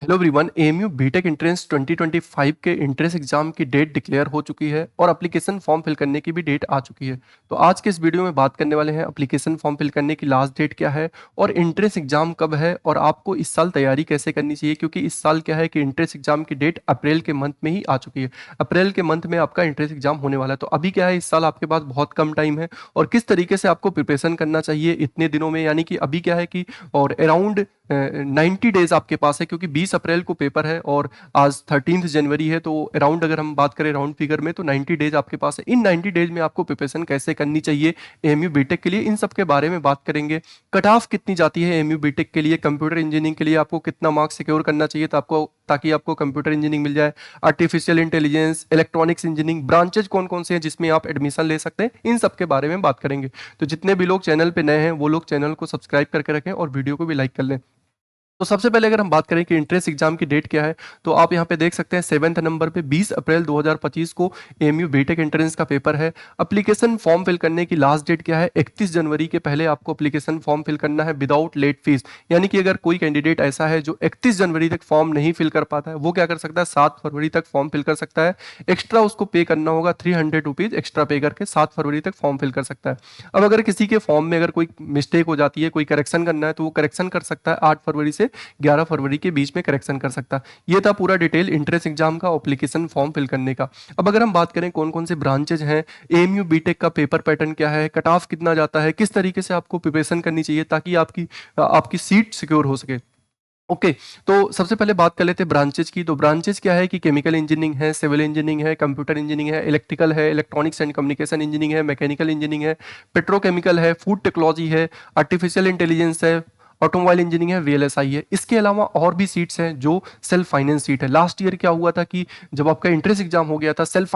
Hello everyone. AMU BTech entrance 2025 के entrance exam की date declare हो चुकी है और एप्लीकेशन फॉर्म फिल करने की भी डेट आ चुकी है। तो आज के इस वीडियो में बात करने वाले हैं एप्लीकेशन फॉर्म फिल करने की लास्ट डेट क्या है और एंट्रेंस एग्जाम कब है और आपको इस साल तैयारी कैसे करनी चाहिए, क्योंकि इस साल क्या है कि एंट्रेंस एग्जाम की डेट अप्रैल के मंथ में ही आ चुकी है। अप्रैल के मंथ में आपका एंट्रेंस एग्जाम होने वाला है। तो अभी क्या है, इस साल आपके पास बहुत कम टाइम है और किस तरीके से आपको प्रिपरेशन करना चाहिए इतने दिनों में, यानी कि अभी क्या है कि और अराउंड 90 डेज आपके पास है, क्योंकि 20 अप्रैल को पेपर है और आज 13 जनवरी है। तो अराउंड अगर हम बात करें राउंड फिगर में तो 90 डेज आपके पास है। इन 90 डेज में आपको प्रिपरेशन कैसे करनी चाहिए एएमयू बीटेक के लिए, इन सब के बारे में बात करेंगे। कट ऑफ कितनी जाती है एएमयू बीटेक के लिए, कंप्यूटर इंजीनियरिंग के लिए आपको कितना मार्क्स सिक्योर करना चाहिए ताकि आपको कंप्यूटर इंजीनियरिंग मिल जाए। Artificial intelligence, electronics engineering branches कौन कौन से हैं जिसमें आप एडमिशन ले सकते हैं, इन सब के बारे में बात करेंगे। तो जितने भी लोग चैनल पे नए हैं वो लोग चैनल को सब्सक्राइब करके रखें और वीडियो को भी लाइक कर लें। तो सबसे पहले अगर हम बात करें कि एंट्रेंस एग्जाम की डेट क्या है, तो आप यहाँ पे देख सकते हैं 7वें नंबर पे 20 अप्रैल 2025 को एएमयू बीटेक एंट्रेंस का पेपर है। एप्लीकेशन फॉर्म फिल करने की लास्ट डेट क्या है, 31 जनवरी के पहले आपको एप्लीकेशन फॉर्म फिल करना है विदाउट लेट फीस। यानी कि अगर कोई कैंडिडेट ऐसा है जो 31 जनवरी तक फॉर्म नहीं फिल कर पाता है, वो क्या कर सकता है, 7 फरवरी तक फॉर्म फिल कर सकता है। एक्स्ट्रा उसको पे करना होगा, 300 रुपीज एक्स्ट्रा पे करके 7 फरवरी तक फॉर्म फिल कर सकता है। अब अगर किसी के फॉर्म में अगर कोई मिस्टेक हो जाती है, कोई करेक्शन करना है, तो वो करेक्शन कर सकता है 8 फरवरी से 11 फरवरी के बीच में करेक्शन कर सकता। ये था पूरा डिटेल एंट्रेंस एग्जाम का एप्लीकेशन फॉर्म फिल करने का। अब अगर हम बात करें कौन कौन से ब्रांचेज हैं, एएमयू बीटेक का पेपर पैटर्न क्या है, कट ऑफ कितना जाता है, किस तरीके से आपको प्रिपरेशन करनी चाहिए ताकि आपकी सीट सिक्योर हो सके। ओके, तो सबसे पहले बात कर लेते हैं ब्रांचेज की। तो ब्रांचेज क्या है कि केमिकल इंजीनियरिंग है, सिविल इंजीनियरिंग है, कंप्यूटर इंजीनियरिंग है, इलेक्ट्रिकल है, इलेक्ट्रॉनिक्स एंड कम्युनिकेशन इंजीनियरिंग है, मैकेनिकल इंजीनियरिंग है, पेट्रोकेमिकल है, फूड टेक्नोलॉजी है, आर्टिफिशियल इंटेलिजेंस है, ऑटोमोबाइल इंजीनियरिंग है, वीएलएसआई है। इसके अलावा और भी सीट्स हैं जो सेल्फ फाइनेंस सीट है। लास्ट ईयर क्या हुआ था कि जब आपका एंट्रेंस एग्जाम हो गया था, सेल्फ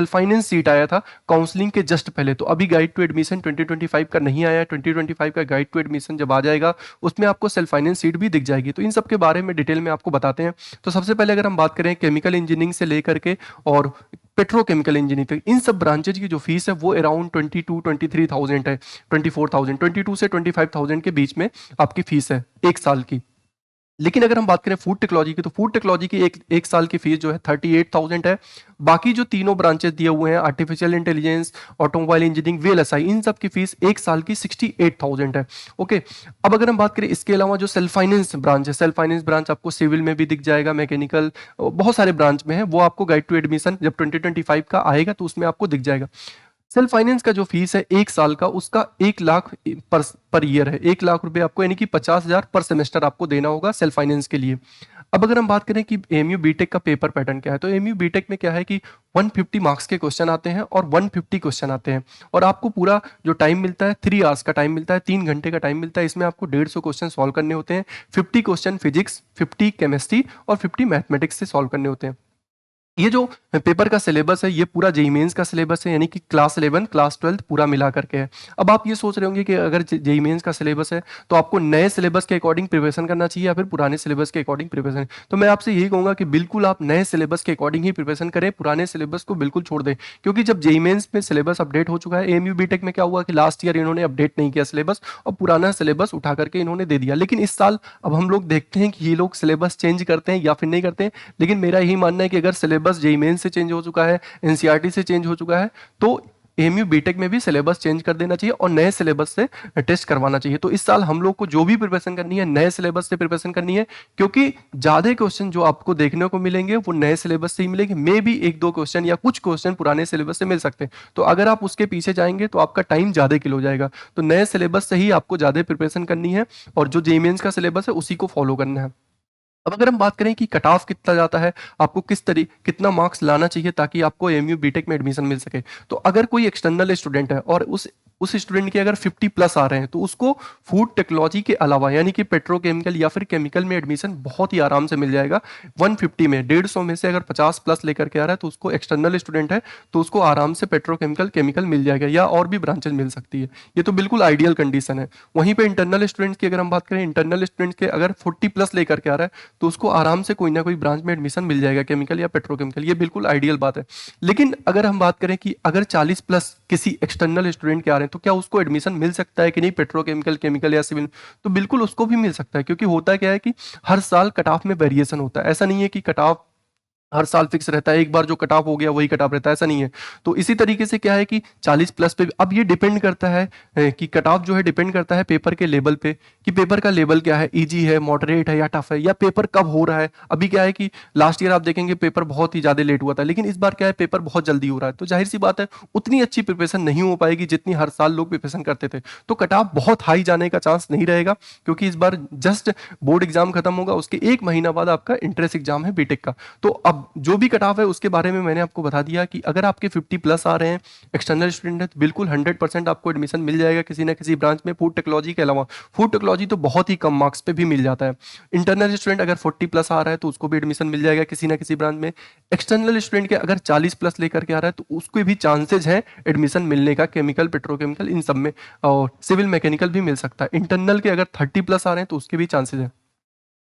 फाइनेंस सीट आया था काउंसलिंग के जस्ट पहले। तो अभी गाइड टू एडमिशन 2025 का नहीं आया है, 2025 का गाइड टू एडमिशन जब आ जाएगा उसमें आपको सेल्फ फाइनेंस सीट भी दिख जाएगी। तो इन सब के बारे में डिटेल में आपको बताते हैं। तो सबसे पहले अगर हम बात करें केमिकल इंजीनियरिंग से लेकर के और पेट्रोकेमिकल इंजीनियरिंग तक, इन सब ब्रांचेज की जो फीस है वो अराउंड 22-23,000 है, 24,000, 22 से 25,000 के बीच में आपकी फीस है एक साल की। लेकिन अगर हम बात करें फूड टेक्नोलॉजी की, तो फूड टेक्नोलॉजी की एक साल की फीस जो है 38,000 है। बाकी जो तीनों ब्रांचेस दिए हुए हैं, artificial intelligence, automobile engineering, VLSI, इन सब की फीस एक साल की 68,000 है। ओके, अब अगर हम बात करें इसके अलावा जो सेल्फ फाइनेंस ब्रांच है, सेल्फ फाइनेंस ब्रांच आपको सिविल में भी दिख जाएगा, मैकेनिकल, बहुत सारे ब्रांच में है। वो आपको गाइड टू एडमिशन जब 2025 का आएगा तो उसमें आपको दिख जाएगा। सेल्फ फाइनेंस का जो फीस है एक साल का, उसका 1 लाख पर ईयर है। 1 लाख रुपए आपको, यानी कि 50,000 पर सेमेस्टर आपको देना होगा सेल्फ फाइनेंस के लिए। अब अगर हम बात करें कि एएमयू बीटेक का पेपर पैटर्न क्या है, तो एएमयू बीटेक में क्या है कि 150 मार्क्स के क्वेश्चन आते हैं और 150 क्वेश्चन आते हैं और आपको पूरा जो टाइम मिलता है 3 आवर्स का टाइम मिलता है, 3 घंटे का टाइम मिलता है। इसमें आपको 150 क्वेश्चन सॉल्व करने होते हैं। 50 क्वेश्चन फिजिक्स, 50 केमिस्ट्री और 50 मैथमेटिक्स से सॉल्व करने होते हैं। ये जो पेपर का सिलेबस है ये पूरा जेईई मेंस का सिलेबस है, यानी कि क्लास 11 क्लास 12 पूरा मिला करके है। अब आप ये सोच रहे होंगे कि अगर जेईई मेंस का सिलेबस है तो आपको नए सिलेबस के अकॉर्डिंग प्रिपरेशन करना चाहिए या फिर पुराने सिलेबस के अकॉर्डिंग प्रिपरेशन। तो मैं आपसे यही कहूंगा कि बिल्कुल आप नए सिलेबस के अकॉर्डिंग ही प्रिपरेशन करें, पुराने सिलेबस को बिल्कुल छोड़ दें। क्योंकि जब जेईई मेंस में सिलेबस अपडेट हो चुका है, एएमयू बीटेक में क्या हुआ कि लास्ट ईयर इन्होंने अपडेट नहीं किया सिलेबस और पुराना सिलेबस उठा करके इन्होंने दे दिया। लेकिन इस साल अब हम लोग देखते हैं कि ये लोग सिलेबस चेंज करते हैं या फिर नहीं करते हैं। लेकिन मेरा यही मानना है कि अगर सिलेबस जेईई मेंस से चेंज हो चुका है, एनसीईआरटी से चेंज हो चुका है, तो एएमयू बीटेक में भी सिलेबस चेंज कर देना चाहिए और नए सिलेबस से टेस्ट करवाना चाहिए। तो इस साल हम लोग को जो भी प्रिपरेशन करनी है नए सिलेबस से प्रिपरेशन करनी है, क्योंकि ज्यादा क्वेश्चन जो आपको देखने को मिलेंगे वो नए सिलेबस से ही मिलेंगे। मे भी 1-2 क्वेश्चन या कुछ क्वेश्चन पुराने सिलेबस से मिल सकते हैं। तो अगर आप उसके पीछे जाएंगे तो आपका टाइम ज्यादा किल हो जाएगा। तो नए सिलेबस से ही आपको ज्यादा प्रिपरेशन करनी है और जो जेईई मेंस का सिलेबस है उसी को फॉलो करना है। अब अगर हम बात करें कि कट ऑफ कितना जाता है, आपको कितना मार्क्स लाना चाहिए ताकि आपको एएमयू बीटेक में एडमिशन मिल सके, तो अगर कोई एक्सटर्नल स्टूडेंट है और उस स्टूडेंट के अगर 50 प्लस आ रहे हैं तो उसको फूड टेक्नोलॉजी के अलावा यानी कि पेट्रोकेमिकल या फिर केमिकल में एडमिशन बहुत ही आराम से मिल जाएगा। 150 में 150 में से अगर 50 प्लस लेकर के आ रहा है तो उसको, एक्सटर्नल स्टूडेंट है तो उसको आराम से पेट्रोकेमिकल केमिकल मिल जाएगा या और भी ब्रांचेज मिल सकती है। ये तो बिल्कुल आइडियल कंडीशन है। वहीं पे इंटरनल स्टूडेंट्स की अगर हम बात करें, इंटरनल स्टूडेंट्स के अगर 40 प्लस लेकर के आ रहा है तो उसको आराम से कोई ना कोई ब्रांच में एडमिशन मिल जाएगा, केमिकल या पेट्रोकेमिकल। ये बिल्कुल आइडियल बात है। लेकिन अगर हम बात करें कि अगर 40 प्लस किसी एक्सटर्नल स्टूडेंट के आ रहे हैं तो क्या उसको एडमिशन मिल सकता है कि नहीं पेट्रोकेमिकल, केमिकल या सिविल? तो बिल्कुल उसको भी मिल सकता है, क्योंकि होता क्या है कि हर साल कट ऑफ में वेरिएशन होता है। ऐसा नहीं है कि कट ऑफ हर साल फिक्स रहता है, एक बार जो कट ऑफ हो गया वही कट ऑफ रहता है, ऐसा नहीं है। तो इसी तरीके से क्या है कि 40 प्लस पे अब ये डिपेंड करता है कि कट ऑफ जो है डिपेंड करता है पेपर के लेवल पे, कि पेपर का लेवल क्या है, इजी है, मॉडरेट है या टफ है, या पेपर कब हो रहा है। अभी क्या है कि लास्ट ईयर आप देखेंगे पेपर बहुत ही ज़्यादा लेट हुआ था, लेकिन इस बार क्या है पेपर बहुत जल्दी हो रहा है, तो जाहिर सी बात है उतनी अच्छी प्रिपरेशन नहीं हो पाएगी जितनी हर साल लोग प्रिपरेशन करते थे। तो कट ऑफ बहुत हाई जाने का चांस नहीं रहेगा, क्योंकि इस बार जस्ट बोर्ड एग्जाम खत्म होगा, उसके एक महीना बाद आपका इंट्रेंस एग्जाम है बीटेक का। तो अब जो भी कट ऑफ है उसके बारे में मैंने आपको बता दिया कि अगर आपके 50 प्लस आ रहे हैं, एक्सटर्नल स्टूडेंट है, तो बिल्कुल 100% आपको एडमिशन मिल जाएगा किसी ना किसी ब्रांच में, फूड टेक्नोलॉजी के अलावा। फूड टेक्नोलॉजी तो बहुत ही कम मार्क्स पे भी मिल जाता है। इंटरनल स्टूडेंट अगर 40 प्लस आ रहा है तो उसको भी एडमिशन मिल जाएगा किसी ना किसी ब्रांच में। एक्सटर्नल स्टूडेंट के अगर 40 प्लस लेकर के आ रहा है तो उसके भी चांसेज हैं एडमिशन मिलने का, केमिकल, पेट्रोकेमिकल, इन सब में, और सिविल मैकेनिकल भी मिल सकता है। इंटरनल के अगर 30 प्लस आ रहे हैं तो उसके भी चांसेज हैं।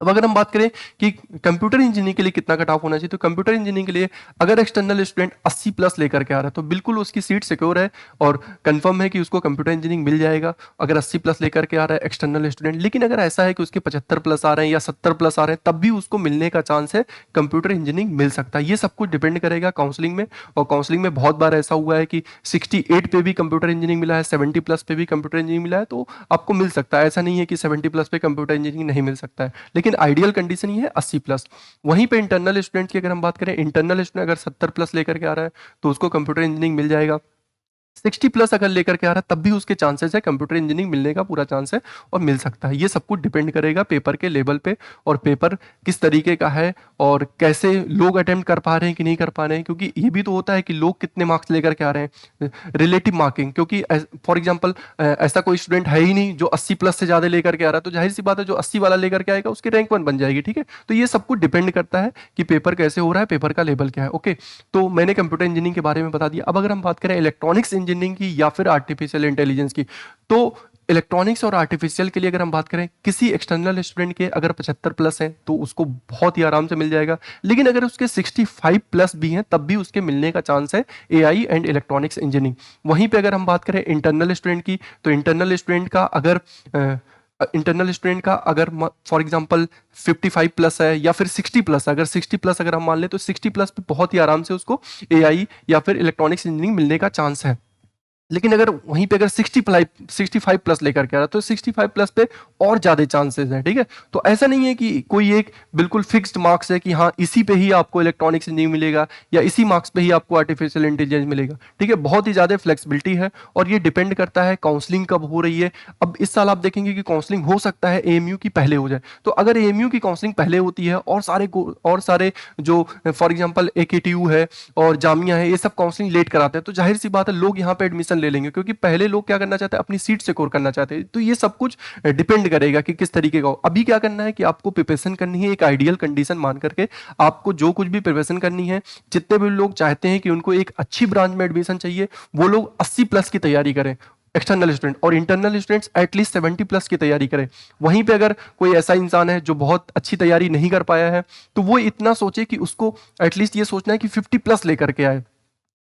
अब अगर हम बात करें कि कंप्यूटर इंजीनियरिंग के लिए कितना कट ऑफ होना चाहिए, तो कंप्यूटर इंजीनियरिंग के लिए अगर एक्सटर्नल स्टूडेंट 80 प्लस लेकर के आ रहा है तो बिल्कुल उसकी सीट सिक्योर है और कंफर्म है कि उसको कंप्यूटर इंजीनियरिंग मिल जाएगा, अगर 80 प्लस लेकर के आ रहा है एक्सटर्नल स्टूडेंट। लेकिन अगर ऐसा है कि उसके 75 प्लस आ रहे हैं या 70 प्लस आ रहे हैं, तब भी उसको मिलने का चांस है, कंप्यूटर इंजीनियरिंग मिल सकता है। ये सब कुछ डिपेंड करेगा काउंसलिंग में, और काउंसलिंग में बहुत बार ऐसा हुआ है कि 68 पे भी कंप्यूटर इंजीनियरिंग मिला है, 70 प्लस पे भी कंप्यूटर इंजीनियरिंग मिला है, तो आपको मिल सकता है। ऐसा नहीं है कि 70 प्लस पे कंप्यूटर इंजीनियरिंग नहीं मिल सकता है, लेकिन आइडियल कंडीशन ये है 80 प्लस। वहीं पे इंटरनल स्टूडेंट की अगर हम बात करें, इंटरनल स्टूडेंट अगर 70 प्लस लेकर के आ रहा है तो उसको कंप्यूटर इंजीनियरिंग मिल जाएगा। 60 प्लस अगर लेकर के आ रहा है तब भी उसके चांसेस है, कंप्यूटर इंजीनियरिंग मिलने का पूरा चांस है और मिल सकता है। ये सब कुछ डिपेंड करेगा पेपर के लेवल पे, और पेपर किस तरीके का है और कैसे लोग अटेम्प्ट कर पा रहे हैं कि नहीं कर पा रहे हैं, क्योंकि ये भी तो होता है कि लोग कितने मार्क्स लेकर के आ रहे हैं, रिलेटिव मार्किंग। क्योंकि फॉर एग्जाम्पल ऐसा कोई स्टूडेंट है ही नहीं जो 80 प्लस से ज़्यादा लेकर के आ रहा है, तो जाहिर सी बात है जो 80 वाला लेकर के आएगा उसकी रैंक 1 बन जाएगी। ठीक है, तो ये सब कुछ डिपेंड करता है कि पेपर कैसे हो रहा है, पेपर का लेवल क्या है। ओके, तो मैंने कंप्यूटर इंजीनियरिंग के बारे में बता दिया। अब अगर हम बात करें इलेक्ट्रॉनिक्स इंजीनियरिंग की या फिर आर्टिफिशियल इंटेलिजेंस की, तो इलेक्ट्रॉनिक्स और आर्टिफिशियल के लिए अगर हम बात करें, किसी एक्सटर्नल स्टूडेंट के अगर 75 प्लस है तो उसको बहुत ही आराम से मिल जाएगा। लेकिन अगर उसके 65 प्लस भी हैं तब भी उसके मिलने का चांस है एआई एंड इलेक्ट्रॉनिक्स इंजीनियरिंग। वहीं पे अगर हम बात करें इंटरनल स्टूडेंट की, तो इंटरनल स्टूडेंट का अगर फॉर एग्जांपल 55 प्लस है या फिर 60 प्लस, अगर 60 प्लस अगर हम मान लें तो 60 प्लस पे बहुत ही आराम से उसको एआई या फिर इलेक्ट्रॉनिक्स इंजीनियरिंग मिलने का चांस है। लेकिन अगर वहीं पे अगर 65 प्लस लेकर के आ रहा है तो 65 प्लस पे और ज़्यादा चांसेस हैं। ठीक है, तो ऐसा नहीं है कि कोई एक बिल्कुल फिक्स्ड मार्क्स है कि हाँ इसी पे ही आपको इलेक्ट्रॉनिक्स इंजीनियरिंग मिलेगा या इसी मार्क्स पे ही आपको आर्टिफिशियल इंटेलिजेंस मिलेगा। ठीक है, बहुत ही ज़्यादा फ्लेक्सिबिलिटी है और ये डिपेंड करता है काउंसलिंग कब हो रही है। अब इस साल आप देखेंगे कि काउंसलिंग हो सकता है एएमयू की पहले हो जाए, तो अगर एएमयू की काउंसलिंग पहले होती है और सारे जो फॉर एग्जाम्पल एकेटीयू है और जामिया है, ये सब काउंसलिंग लेट कराते हैं, तो जाहिर सी बात है लोग यहाँ पे एडमिशन ले लेंगे, क्योंकि पहले लोग क्या करना चाहते हैं, अपनी सीट सिक्योर करना चाहते हैं। तो ये सब कुछ डिपेंड करेगा कि किस तरीके का हो। अभी क्या करना है कि आपको प्रिपरेशन करनी है एक आइडियल कंडीशन मान करके, आपको जो कुछ भी प्रिपरेशन करनी है, जितने भी लोग चाहते हैं कि उनको एक अच्छी ब्रांच में एडमिशन चाहिए, वो लोग 80 प्लस की तैयारी करें एक्सटर्नल स्टूडेंट, और इंटरनल स्टूडेंट्स एटलीस्ट 70 प्लस की तैयारी करें। वहीं पे अगर कोई ऐसा इंसान है जो बहुत अच्छी तैयारी नहीं कर पाया है, तो वो इतना सोचे कि उसको एटलीस्ट ये सोचना है कि 50 प्लस लेकर के आए।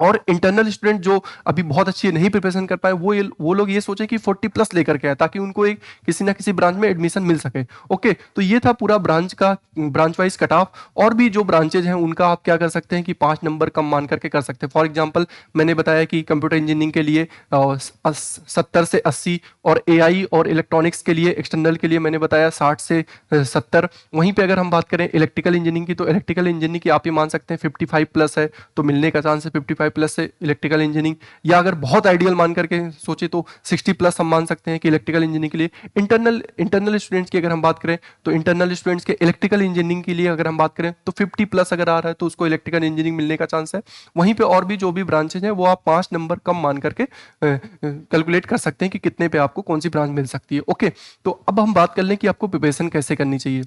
और इंटरनल स्टूडेंट जो अभी बहुत अच्छी नहीं प्रिपरेशन कर पाए, वो लोग ये सोचे कि 40 प्लस लेकर के आए, ताकि उनको एक किसी ना किसी ब्रांच में एडमिशन मिल सके। ओके, तो ये था पूरा ब्रांच वाइज कट ऑफ। और भी जो ब्रांचेज हैं उनका आप क्या कर सकते हैं कि 5 नंबर कम मान करके कर सकते हैं। फॉर एग्जाम्पल मैंने बताया कि कंप्यूटर इंजीनियरिंग के लिए 70 से 80, और एआई और इलेक्ट्रॉनिक्स के लिए एक्सटर्नल के लिए मैंने बताया 60 से 70। वहीं पे अगर हम बात करें इलेक्ट्रिकल इंजीनियरिंग की, तो इलेक्ट्रिकल इंजीनियरिंग की आप ये मान सकते हैं 55 प्लस है, तो मिलने का चांस है 55 प्लस से इलेक्ट्रिकल इंजीनियरिंग। या अगर बहुत आइडियल मान करके सोचे तो 60 प्लस हम मान सकते हैं कि इलेक्ट्रिकल इंजीनियरिंग के लिए। इंटरनल स्टूडेंट्स की अगर हम बात करें, तो इंटरनल स्टूडेंट्स के इलेक्ट्रिकल इंजीनियरिंग के लिए अगर हम बात करें तो 50 प्लस अगर आ रहा है तो उसको इलेक्ट्रिकल इंजीनियरिंग मिलने का चांस है। वहीं पे और भी जो भी ब्रांचेज हैं वो आप 5 नंबर कम मान करके कैलकुलेट कर सकते हैं कि कितने पे आपको कौन सी ब्रांच मिल सकती है। ओके, तो अब हम बात कर लें कि आपको प्रिपरेशन कैसे करनी चाहिए।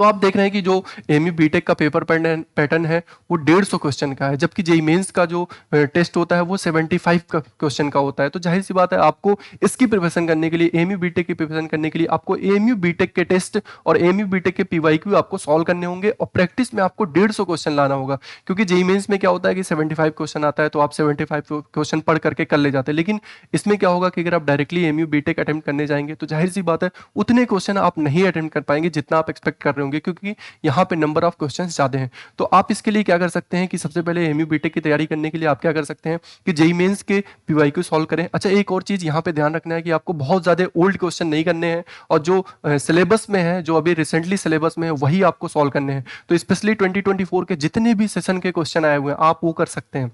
तो आप देख रहे हैं कि जो एमयू बीटेक का पेपर पैटर्न है वो 150 क्वेश्चन का है, जबकि जेईई मेंस का जो टेस्ट होता है वो 75 का क्वेश्चन का होता है। तो जाहिर सी बात है आपको इसकी प्रिपरेशन करने के लिए, एमयू बीटेक की प्रिपरेशन करने के लिए आपको एमयू बीटेक के टेस्ट और एमयू बीटेक के पीवाईक्यू आपको सॉल्व करने होंगे और प्रैक्टिस में आपको 150 क्वेश्चन लाना होगा। क्योंकि जेईई मेंस में क्या होता है कि 75 क्वेश्चन आता है तो आप 75 क्वेश्चन पढ़ करके कर ले जाते हैं, लेकिन इसमें क्या होगा कि अगर आप डायरेक्टली एमयू बीटेक अटेम्प्ट करने जाएंगे तो जाहिर सी बात है उतने क्वेश्चन आप नहीं अटेम्प्ट कर पाएंगे जितना आप एक्सपेक्ट कर रहे होंगे, क्योंकि यहाँ पे नंबर ऑफ क्वेश्चन ज्यादा हैं। तो आप इसके लिए क्या कर सकते हैं कि सबसे पहले एमयू बीटेक की तैयारी करने के लिए आप क्या कर सकते हैं कि जेईई मेंस के पीवाईक्यू सॉल्व करें। अच्छा, एक और चीज यहाँ पे ध्यान रखना है कि आपको बहुत ज्यादा ओल्ड क्वेश्चन नहीं करने हैं और जो सिलेबस में है, जो अभी रिसेंटली सिलेबस में है, वही आपको सॉल्व करने हैं। तो स्पेशली 2024 के जितने भी सेशन के क्वेश्चन आए हुए हैं आप वो कर सकते हैं।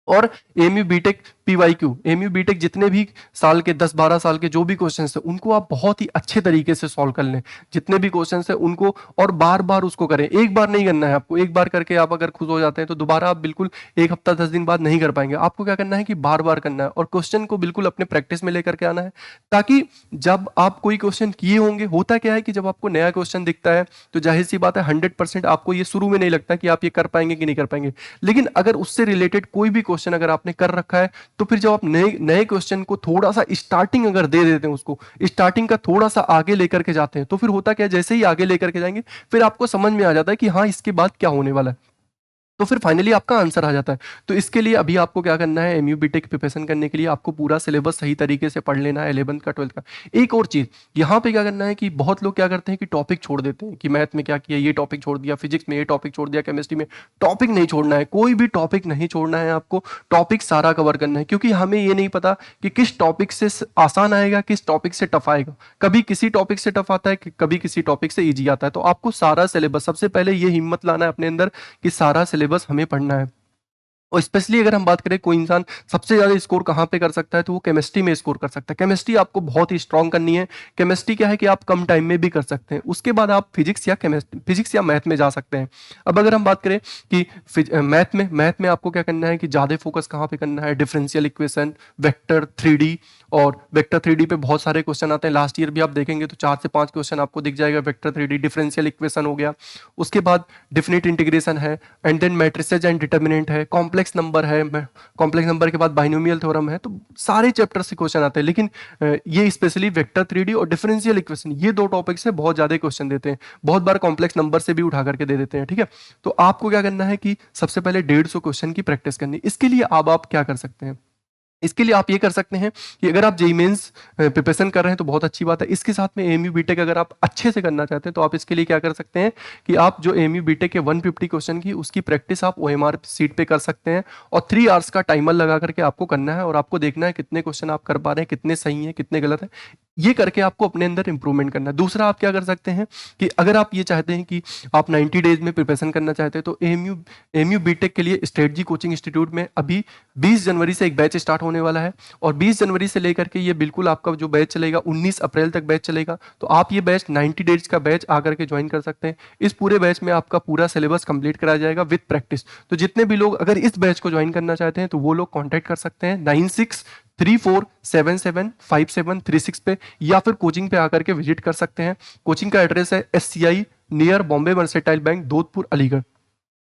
और AMU BTech PYQ, AMU BTech जितने भी साल के 10-12 साल के जो भी क्वेश्चन है उनको आप बहुत ही अच्छे तरीके से सॉल्व कर लें, जितने भी क्वेश्चन है उनको, और बार बार उसको करें। एक बार नहीं करना है आपको, एक बार करके आप अगर खुश हो जाते हैं तो दोबारा आप बिल्कुल एक हफ्ता 10 दिन बाद नहीं कर पाएंगे। आपको क्या करना है कि बार बार करना है और क्वेश्चन को बिल्कुल अपने प्रैक्टिस में लेकर के आना है, ताकि जब आप कोई क्वेश्चन किए होंगे, होता क्या है कि जब आपको नया क्वेश्चन दिखता है तो जाहिर सी बात है 100% आपको ये शुरू में नहीं लगता कि आप ये कर पाएंगे कि नहीं कर पाएंगे, लेकिन अगर उससे रिलेटेड कोई भी क्वेश्चन अगर आपने कर रखा है तो फिर जब आप नए नए क्वेश्चन को थोड़ा सा स्टार्टिंग अगर दे देते हैं, उसको स्टार्टिंग का थोड़ा सा आगे लेकर के जाते हैं, तो फिर होता क्या है, जैसे ही आगे लेकर के जाएंगे फिर आपको समझ में आ जाता है कि हाँ इसके बाद क्या होने वाला है, तो फिर फाइनली आपका आंसर आ जाता है। तो इसके लिए अभी आपको क्या करना है, एमयू बीटेक प्रिपरेशन करने के लिए आपको पूरा सिलेबस सही तरीके से पढ़ लेना है 11th का 12th का। एक और चीज यहाँ पे क्या करना है कि बहुत लोग क्या करते हैं कि टॉपिक छोड़ देते हैं, कि मैथ में क्या किया ये टॉपिक छोड़ दिया, फिजिक्स में ये टॉपिक छोड़ दिया, केमिस्ट्री में। टॉपिक नहीं छोड़ना है, कोई भी टॉपिक नहीं छोड़ना है आपको, टॉपिक सारा कवर करना है, क्योंकि हमें ये नहीं पता कि किस टॉपिक से आसान आएगा, किस टॉपिक से टफ आएगा। कभी किसी टॉपिक से टफ आता है, कभी किसी टॉपिक से ईजी आता है। तो आपको सारा सिलेबस, सबसे पहले ये हिम्मत लाना है अपने अंदर कि सारा सिलेबस हमें पढ़ना है। और स्पेशली अगर हम बात करें कोई इंसान सबसे ज्यादा स्कोर कहाँ पे कर सकता है, तो वो केमिस्ट्री में स्कोर कर सकता है। केमिस्ट्री आपको बहुत ही स्ट्रांग करनी है। केमिस्ट्री क्या है कि आप कम टाइम में भी कर सकते हैं, उसके बाद आप फिजिक्स या मैथ में जा सकते हैं। अब अगर हम बात करें कि मैथ में आपको क्या करना है कि ज्यादा फोकस कहाँ पे करना है, डिफरेंशियल इक्वेशन, वेक्टर 3D। और वेक्टर 3D पे बहुत सारे क्वेश्चन आते हैं, लास्ट ईयर भी आप देखेंगे तो 4 से 5 क्वेश्चन आपको दिख जाएगा। वेक्टर 3D, डिफरेंशियल इक्वेशन हो गया, उसके बाद डिफिनिट इंटीग्रेशन है, and then matrices and determinant है, कॉम्प्लेक्स नंबर है, कॉम्प्लेक्स नंबर के बाद बाइनोमियल थ्योरम है। तो सारे चैप्टर से क्वेश्चन आते हैं, लेकिन ये स्पेशली वेक्टर 3D और डिफरेंशियल इक्वेशन, ये दो टॉपिक से बहुत ज्यादा क्वेश्चन देते हैं, बहुत बार कॉम्प्लेक्स नंबर से भी उठा करके दे देते हैं। ठीक है, तो आपको क्या करना है कि सबसे पहले 150 क्वेश्चन की प्रैक्टिस करनी। इसके लिए अब आप क्या कर सकते हैं, इसके लिए आप ये कर सकते हैं कि अगर आप जेईई मेंस प्रिपरेशन कर रहे हैं तो बहुत अच्छी बात है, इसके साथ में एमयू बीटेक अगर आप अच्छे से करना चाहते हैं तो आप इसके लिए क्या कर सकते हैं कि आप जो एमयू बीटेक के 150 क्वेश्चन की उसकी प्रैक्टिस आप ओएमआर सीट पे कर सकते हैं, और 3 आवर्स का टाइमर लगा करके आपको करना है, और आपको देखना है कितने क्वेश्चन आप कर पा रहे हैं, कितने सही हैं, कितने गलत हैं। ये करके आपको अपने अंदर इंप्रूवमेंट करना है। दूसरा आप क्या कर सकते हैं कि अगर आप ये चाहते हैं कि आप 90 डेज में प्रिपरेशन करना चाहते हैं तो एमयू बीटेक के लिए स्ट्रेटजी कोचिंग इंस्टीट्यूट में अभी 20 जनवरी से एक बैच स्टार्ट होने वाला है, और 20 जनवरी से लेकर के ये बिल्कुल आपका जो बैच चलेगा 19 अप्रैल तक बैच चलेगा। तो आप ये बैच 90 डेज का बैच आकर के ज्वाइन कर सकते हैं। इस पूरे बैच में आपका पूरा सिलेबस कंप्लीट कराया जाएगा विद प्रैक्टिस। तो जितने भी लोग अगर इस बैच को ज्वाइन करना चाहते हैं तो वो लोग कॉन्टैक्ट कर सकते हैं 9634775736 पे, या फिर कोचिंग पे आकर के विजिट कर सकते हैं। कोचिंग का एड्रेस है SCI near Bombay mercantile bank, Dodhpur, Aligarh.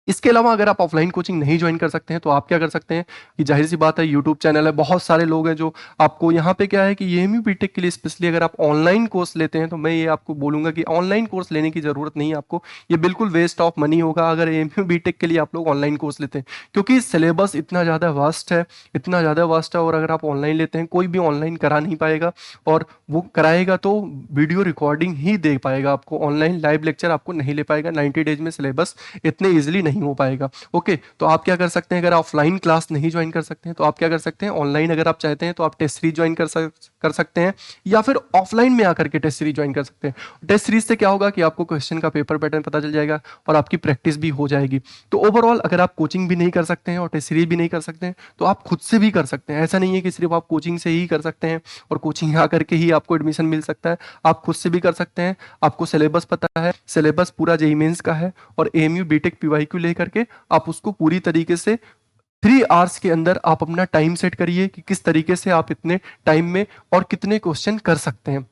इसके अलावा अगर आप ऑफलाइन कोचिंग नहीं ज्वाइन कर सकते हैं तो आप क्या कर सकते हैं कि जाहिर सी बात है यूट्यूब चैनल है, बहुत सारे लोग हैं जो आपको यहाँ पे क्या है कि एमयू बीटेक के लिए स्पेशली अगर आप ऑनलाइन कोर्स लेते हैं तो मैं ये आपको बोलूंगा कि ऑनलाइन कोर्स लेने की जरूरत नहीं है आपको, ये बिल्कुल वेस्ट ऑफ मनी होगा अगर एमयू बीटेक के लिए आप लोग ऑनलाइन कोर्स लेते हैं, क्योंकि सिलेबस इतना ज़्यादा वास्ट है, इतना ज़्यादा वास्ट है। और अगर आप ऑनलाइन लेते हैं कोई भी ऑनलाइन करा नहीं पाएगा, और वो कराएगा तो वीडियो रिकॉर्डिंग ही दे पाएगा आपको, ऑनलाइन लाइव लेक्चर आपको नहीं ले पाएगा। 90 डेज में सिलेबस इतने ईजिली नहीं हो पाएगा। ओके, तो आप क्या कर सकते हैं, अगर ऑफलाइन क्लास नहीं ज्वाइन कर सकते हैं तो आप क्या कर सकते हैं, ऑनलाइन अगर आप चाहते हैं तो आप टेस्ट सीरीज ज्वाइन कर सकते हैं, या फिर ऑफलाइन में आकर के टेस्ट सीरीज ज्वाइन कर सकते हैं। टेस्ट सीरीज से क्या होगा कि आपको क्वेश्चन का पेपर पैटर्न पता चल जाएगा और आपकी प्रैक्टिस भी हो जाएगी। तो ओवरऑल अगर आप कोचिंग भी नहीं कर सकते हैं और टेस्ट सीरीज भी नहीं कर सकते हैं तो आप खुद से भी कर सकते हैं। ऐसा नहीं है कि सिर्फ आप कोचिंग से ही कर सकते हैं और कोचिंग आकर के ही आपको एडमिशन मिल सकता है, आप खुद से भी कर सकते हैं। आपको सिलेबस पता है, सिलेबस पूरा जेईई मेंस का है, और एमयू बीटेक पीवाईक्यू लेकर के आप उसको पूरी तरीके से 3 आवर्स के अंदर आप अपना टाइम सेट करिए कि किस तरीके से आप इतने टाइम में और कितने क्वेश्चन कर सकते हैं।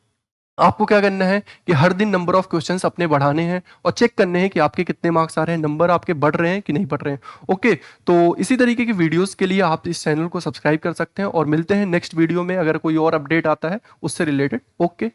आपको क्या करना है कि हर दिन नंबर ऑफ क्वेश्चंस अपने बढ़ाने हैं और चेक करने हैं कि आपके कितने मार्क्स आ रहे हैं, नंबर आपके बढ़ रहे हैं कि नहीं बढ़ रहे हैं। ओके, तो इसी तरीके की वीडियोस के लिए आप इस चैनल को सब्सक्राइब कर सकते हैं और मिलते हैं नेक्स्ट वीडियो में अगर कोई और अपडेट आता है उससे रिलेटेड। ओके।